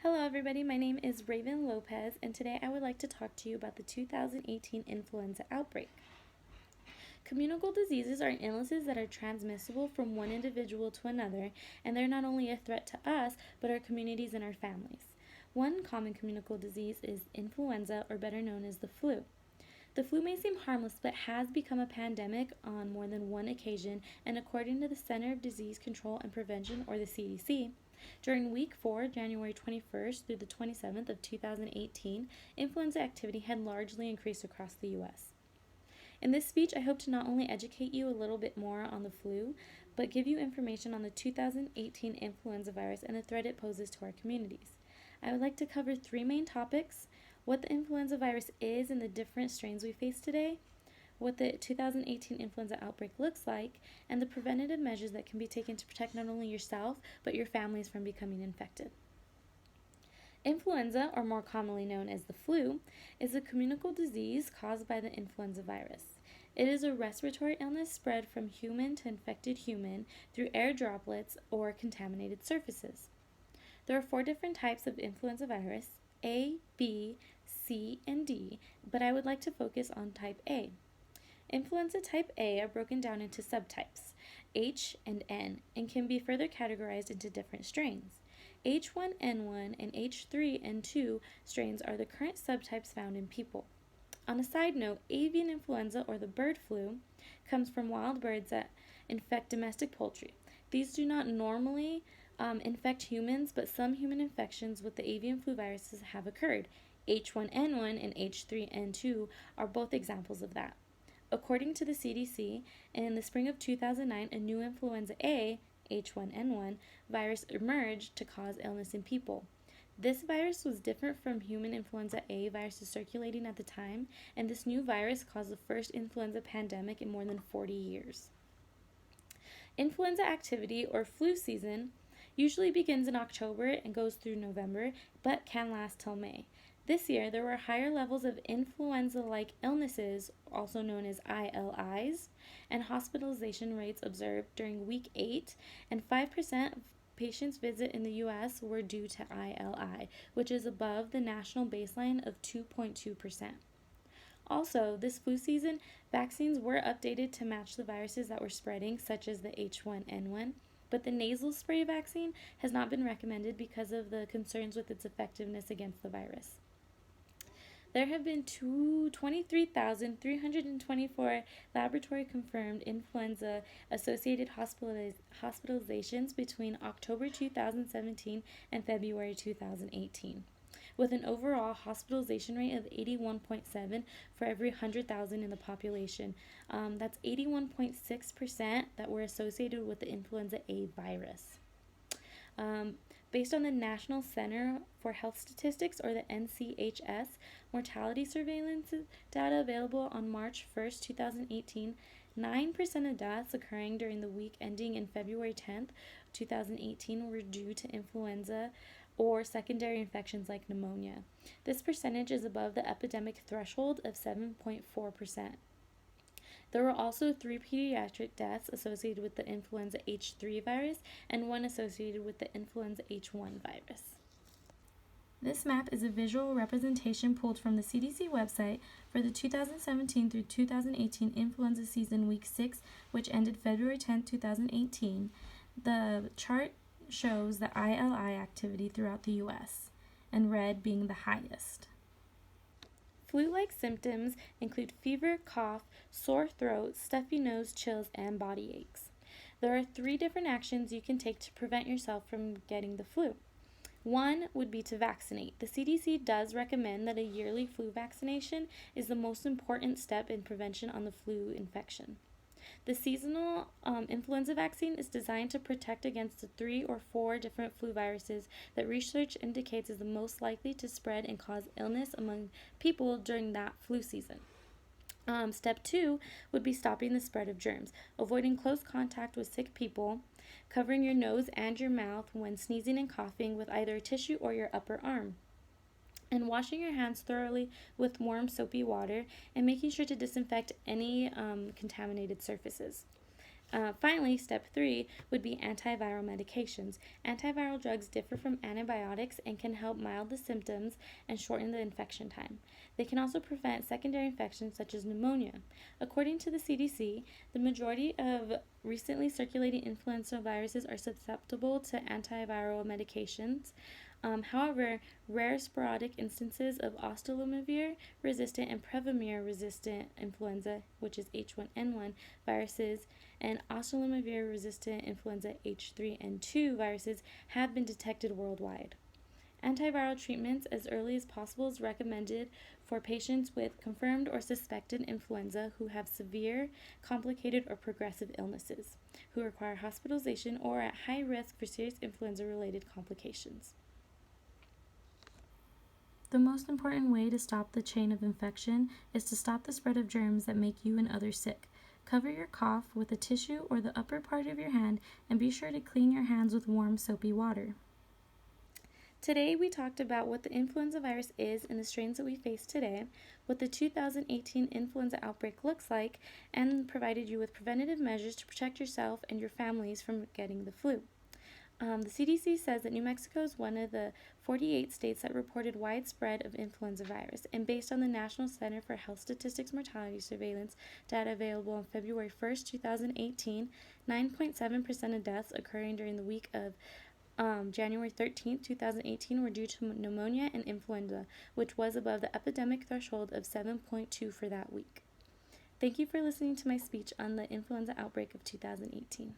Hello everybody, my name is Raven Lopez, and today I would like to talk to you about the 2018 influenza outbreak. Communicable diseases are illnesses that are transmissible from one individual to another, and they're not only a threat to us, but our communities and our families. One common communicable disease is influenza, or better known as the flu. The flu may seem harmless, but has become a pandemic on more than one occasion, and according to the Center of Disease Control and Prevention, or the CDC, during week 4, January 21st through the 27th of 2018, influenza activity had largely increased across the U.S. In this speech, I hope to not only educate you a little bit more on the flu, but give you information on the 2018 influenza virus and the threat it poses to our communities. I would like to cover 3 main topics: what the influenza virus is and the different strains we face today, what the 2018 influenza outbreak looks like, and the preventative measures that can be taken to protect not only yourself, but your families from becoming infected. Influenza, or more commonly known as the flu, is a communicable disease caused by the influenza virus. It is a respiratory illness spread from human to infected human through air droplets or contaminated surfaces. There are 4 different types of influenza virus: A, B, C, and D, but I would like to focus on type A. Influenza type A are broken down into subtypes, H and N, and can be further categorized into different strains. H1N1 and H3N2 strains are the current subtypes found in people. On a side note, avian influenza, or the bird flu, comes from wild birds that infect domestic poultry. These do not normally infect humans, but some human infections with the avian flu viruses have occurred. H1N1 and H3N2 are both examples of that. According to the CDC, in the spring of 2009, a new influenza A, H1N1, virus emerged to cause illness in people. This virus was different from human influenza A viruses circulating at the time, and this new virus caused the first influenza pandemic in more than 40 years. Influenza activity, or flu season, usually begins in October and goes through November, but can last till May. This year, there were higher levels of influenza-like illnesses, also known as ILIs, and hospitalization rates observed during week 8, and 5% of patients' visit in the U.S. were due to ILI, which is above the national baseline of 2.2%. Also, this flu season, vaccines were updated to match the viruses that were spreading, such as the H1N1, but the nasal spray vaccine has not been recommended because of the concerns with its effectiveness against the virus. There have been 23,324 laboratory-confirmed influenza-associated hospitalizations between October 2017 and February 2018, with an overall hospitalization rate of 81.7 for every 100,000 in the population. That's 81.6% that were associated with the influenza A virus. Based on the National Center for Health Statistics, or the NCHS, mortality surveillance data available on March 1st, 2018, 9% of deaths occurring during the week ending in February 10th, 2018 were due to influenza or secondary infections like pneumonia. This percentage is above the epidemic threshold of 7.4%. There were also 3 pediatric deaths associated with the influenza H3 virus and 1 associated with the influenza H1 virus. This map is a visual representation pulled from the CDC website for the 2017 through 2018 influenza season week 6, which ended February 10, 2018. The chart shows the ILI activity throughout the U.S., and red being the highest. Flu-like symptoms include fever, cough, sore throat, stuffy nose, chills, and body aches. There are 3 different actions you can take to prevent yourself from getting the flu. 1 would be to vaccinate. The CDC does recommend that a yearly flu vaccination is the most important step in prevention on the flu infection. The seasonal influenza vaccine is designed to protect against the 3 or 4 different flu viruses that research indicates is the most likely to spread and cause illness among people during that flu season. Step 2 would be stopping the spread of germs, avoiding close contact with sick people, covering your nose and your mouth when sneezing and coughing with either a tissue or your upper arm, and washing your hands thoroughly with warm soapy water, and making sure to disinfect any contaminated surfaces. Finally, step 3 would be antiviral medications. Antiviral drugs differ from antibiotics and can help mild the symptoms and shorten the infection time. They can also prevent secondary infections such as pneumonia. According to the CDC, the majority of recently circulating influenza viruses are susceptible to antiviral medications. However, rare sporadic instances of oseltamivir resistant and previmir resistant influenza, which is H1N1 viruses, and oseltamivir resistant influenza H3N2 viruses have been detected worldwide. Antiviral treatments as early as possible is recommended for patients with confirmed or suspected influenza who have severe, complicated, or progressive illnesses, who require hospitalization or are at high risk for serious influenza related complications. The most important way to stop the chain of infection is to stop the spread of germs that make you and others sick. Cover your cough with a tissue or the upper part of your hand and be sure to clean your hands with warm, soapy water. Today we talked about what the influenza virus is and the strains that we face today, what the 2018 influenza outbreak looks like, and provided you with preventative measures to protect yourself and your families from getting the flu. The CDC says that New Mexico is one of the 48 states that reported widespread of influenza virus, and based on the National Center for Health Statistics mortality surveillance data available on February 1st, 2018, 9.7% of deaths occurring during the week of January 13th, 2018 were due to pneumonia and influenza, which was above the epidemic threshold of 7.2 for that week. Thank you for listening to my speech on the influenza outbreak of 2018.